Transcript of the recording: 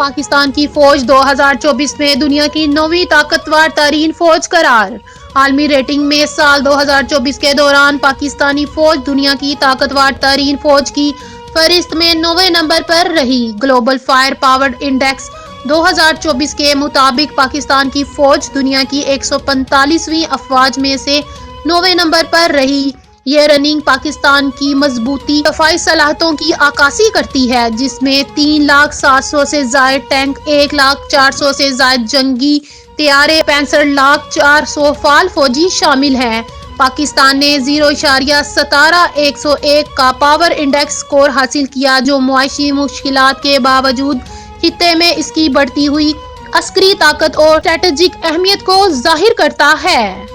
پاکستان کی فوج 2024 میں دنیا کی 9ویں طاقتور ترین فوج قرار۔ عالمی ریٹنگ میں سال 2024 کے دوران پاکستانی فوج دنیا کی طاقتور ترین فوج کی فہرست میں 9ویں نمبر پر رہی۔ گلوبل فائر پاور انڈیکس 2024 کے مطابق پاکستان کی فوج دنیا کی 145ویں افواج میں سے 9ویں نمبر پر رہی۔ یہ رینکنگ پاکستان کی مضبوطی دفاعی صلاحیتوں کی عکاسی کرتی ہے، جس میں 3,07,000 سے زائد ٹینک، 1,04,000 سے زائد جنگی طیارے، 65,04,000 فعال فوجی شامل ہیں۔ پاکستان نے 0.171 کا پاور انڈیکس اسکور حاصل کیا، جو معاشی مشکلات کے باوجود خطے میں اس کی بڑھتی ہوئی عسکری طاقت اور اسٹریٹجک اہمیت کو ظاہر کرتا ہے۔